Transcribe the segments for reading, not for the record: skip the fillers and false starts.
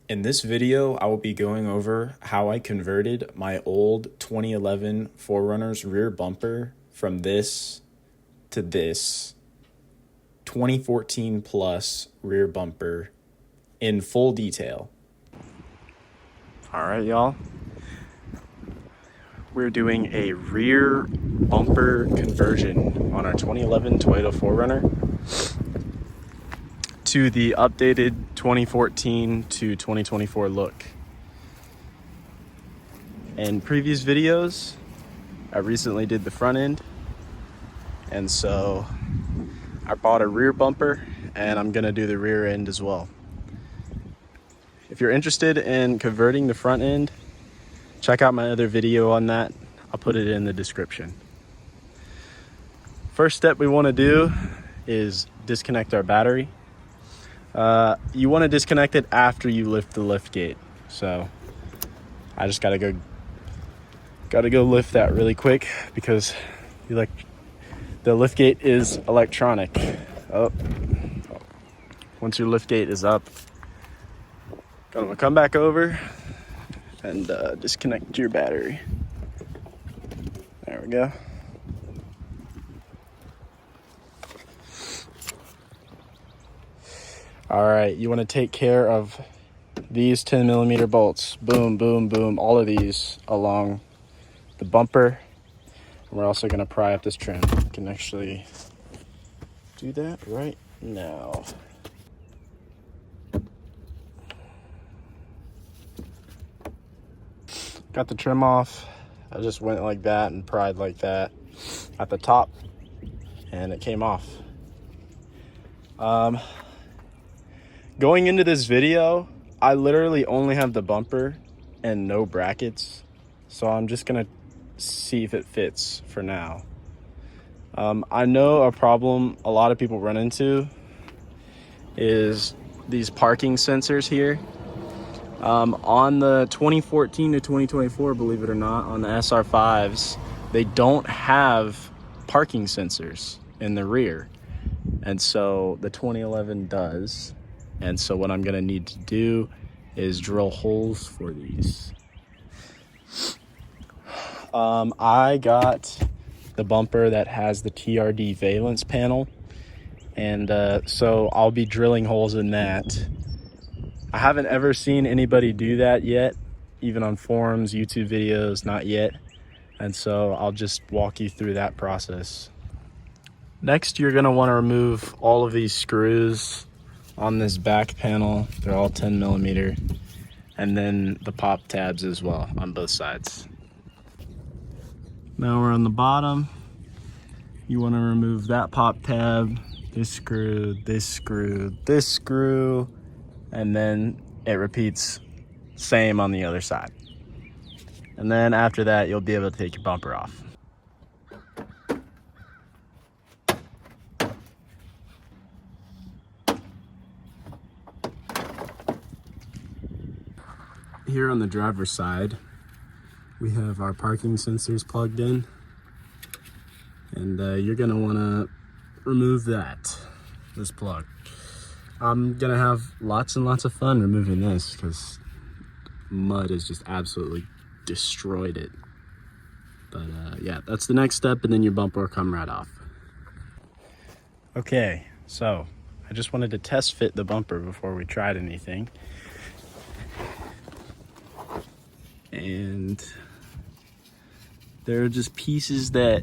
In this video, I will be going over how I converted my old 2011 4Runner's rear bumper from this to this 2014 plus rear bumper in full detail. All right, y'all. We're doing a rear bumper conversion on our 2011 Toyota 4Runner to the updated 2014 to 2024 look. In previous videos, I recently did the front end, and so I bought a rear bumper and I'm gonna do the rear end as well. If you're interested in converting the front end, check out my other video on that. I'll put it in the description. First step we want to do is disconnect our battery. You want to disconnect it after you lift the lift gate. So I just gotta go lift that really quick because the lift gate is electronic. Once your lift gate is up, gonna come back over and disconnect your battery. There we go. All right, you want to take care of these 10mm bolts. Boom, boom, boom, all of these along the bumper. And we're also going to pry up this trim. You can actually do that right now. Got the trim off. I just went like that and pried like that at the top, and it came off. Going into this video, I literally only have the bumper and no brackets, so I'm just gonna see if it fits for now. I know a problem a lot of people run into is these parking sensors here. On the 2014 to 2024, believe it or not, on the SR5s, they don't have parking sensors in the rear. And so the 2011 does. And so what I'm gonna need to do is drill holes for these. I got the bumper that has the TRD valence panel. And so I'll be drilling holes in that. I haven't ever seen anybody do that yet, even on forums, YouTube videos, not yet. And so I'll just walk you through that process. Next, you're gonna wanna remove all of these screws on this back panel. They're all 10mm, and then the pop tabs as well on both sides. Now we're on the bottom. You wanna remove that pop tab, this screw, this screw, this screw, and then it repeats same on the other side. And then after that, you'll be able to take your bumper off. Here on the driver's side, we have our parking sensors plugged in, and you're gonna wanna remove this plug. I'm gonna have lots and lots of fun removing this because mud has just absolutely destroyed it. But yeah, that's the next step, and then your bumper will come right off. Okay, so I just wanted to test fit the bumper before we tried anything. And there are just pieces that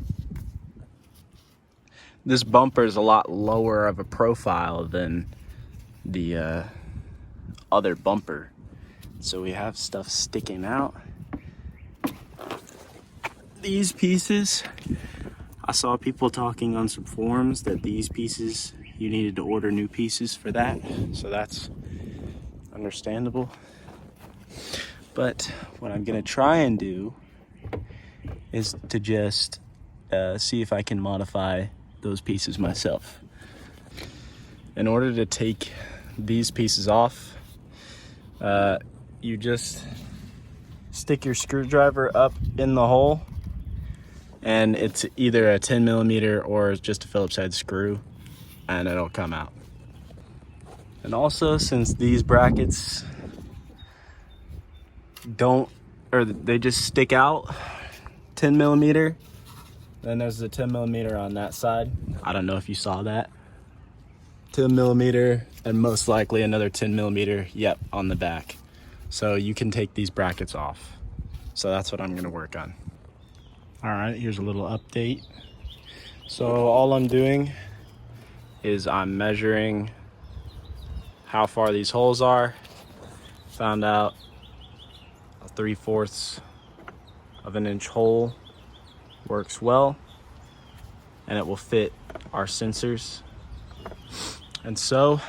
this bumper is a lot lower of a profile than the other bumper, so we have stuff sticking out. These pieces, I saw people talking on some forums that these pieces, you needed to order new pieces for that, so that's understandable. But what I'm gonna try and do is to just see if I can modify those pieces myself. In order to take these pieces off, you just stick your screwdriver up in the hole, and it's either a 10mm or just a Phillips head screw, and it'll come out. And also, since these brackets don't, or they just stick out 10 millimeter. Then there's the 10 millimeter on that side. I don't know if you saw that. 10 millimeter and most likely another 10 millimeter, yep, on the back. So you can take these brackets off. So that's what I'm gonna work on. All right, here's a little update. So all I'm doing is I'm measuring how far these holes are. Found out a 3/4 of an inch hole works well, and it will fit our sensors. And so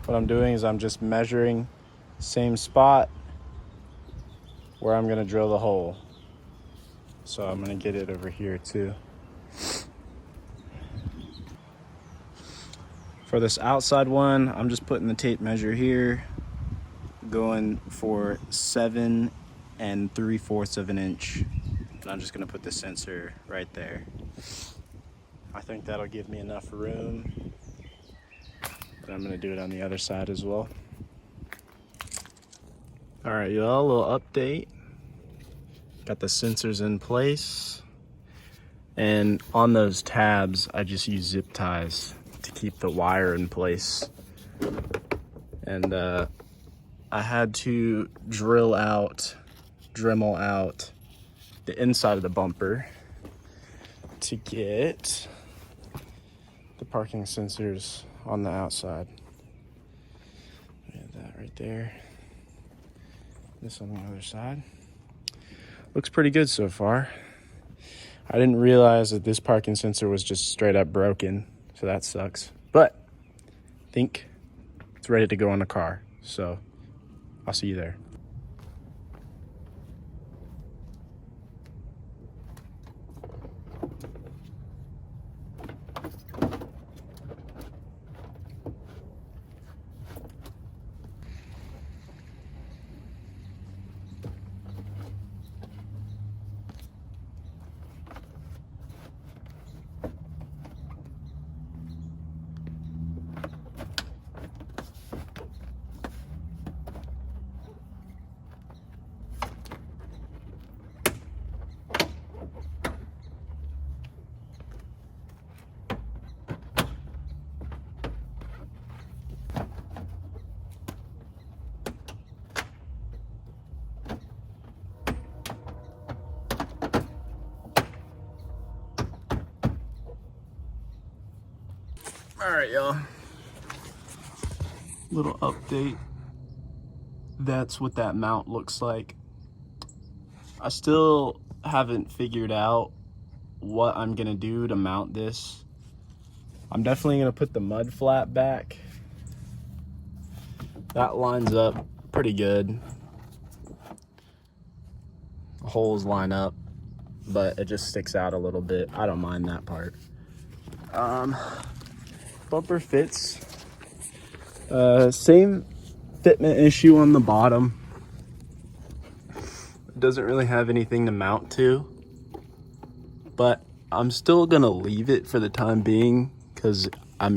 what I'm doing is I'm just measuring same spot where I'm gonna drill the hole. So I'm gonna get it over here too. For this outside one, I'm just putting the tape measure here, going for 7 3/4 of an inch. And I'm just gonna put the sensor right there. I think that'll give me enough room. But I'm gonna do it on the other side as well. All right, y'all, a little update. Got the sensors in place. And on those tabs, I just use zip ties to keep the wire in place. And I had to Dremel out the inside of the bumper to get the parking sensors on the outside. We have that right there. This on the other side. Looks pretty good so far. I didn't realize that this parking sensor was just straight up broken, so that sucks. But I think it's ready to go on the car, so I'll see you there. All right, y'all. Little update. That's what that mount looks like. I still haven't figured out what I'm gonna do to mount this. I'm definitely gonna put the mud flap back. That lines up pretty good. The holes line up, but it just sticks out a little bit. I don't mind that part. Bumper fits. Same fitment issue on the bottom. It doesn't really have anything to mount to, but I'm still gonna leave it for the time being because I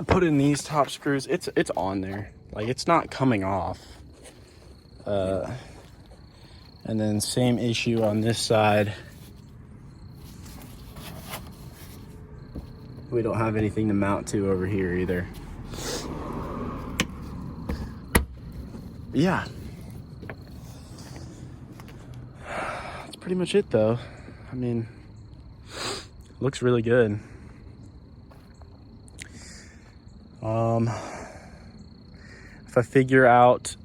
put in these top screws. It's on there, like it's not coming off. And then same issue on this side. We don't have anything to mount to over here either. Yeah. That's pretty much it though. I mean, looks really good. If I figure out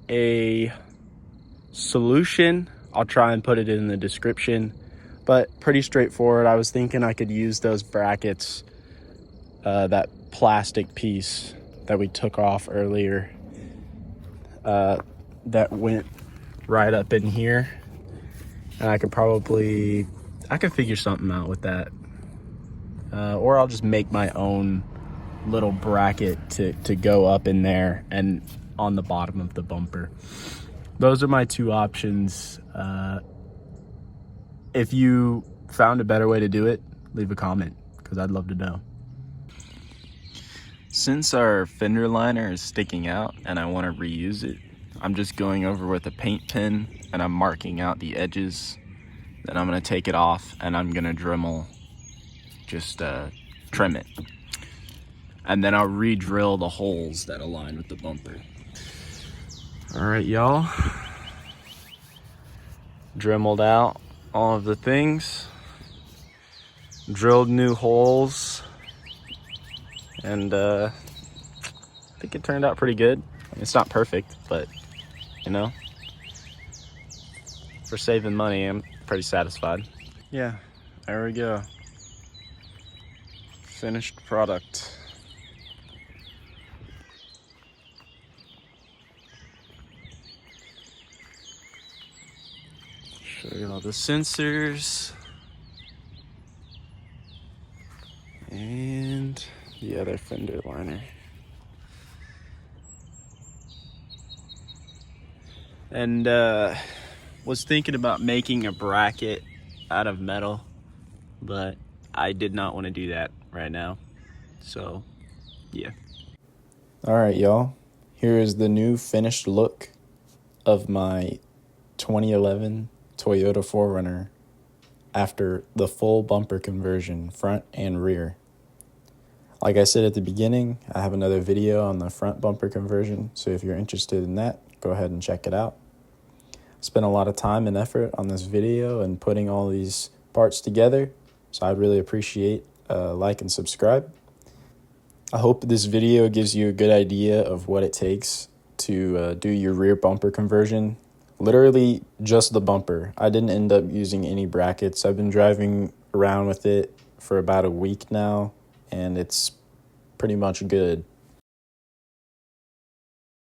a solution, I'll try and put it in the description. But pretty straightforward. I was thinking I could use those brackets, that plastic piece that we took off earlier, that went right up in here. And I could figure something out with that. Or I'll just make my own little bracket to go up in there and on the bottom of the bumper. Those are my two options. If you found a better way to do it, leave a comment, because I'd love to know. Since our fender liner is sticking out and I want to reuse it, I'm just going over with a paint pen and I'm marking out the edges. Then I'm gonna take it off and I'm gonna Dremel, just trim it. And then I'll re-drill the holes that align with the bumper. All right, y'all. Dremeled out all of the things, drilled new holes, and I think it turned out pretty good. I mean, it's not perfect, but you know, for saving money, I'm pretty satisfied. Yeah, there we go. Finished product. Show you all the sensors and the other fender liner. And was thinking about making a bracket out of metal, but I did not want to do that right now. So, yeah. All right, y'all. Here is the new finished look of my 2011 Toyota 4Runner after the full bumper conversion, front and rear. Like I said at the beginning, I have another video on the front bumper conversion, so if you're interested in that, go ahead and check it out. Spent a lot of time and effort on this video and putting all these parts together, so I'd really appreciate a like and subscribe. I hope this video gives you a good idea of what it takes to do your rear bumper conversion. Literally just the bumper. I didn't end up using any brackets. I've been driving around with it for about a week now, and it's pretty much good.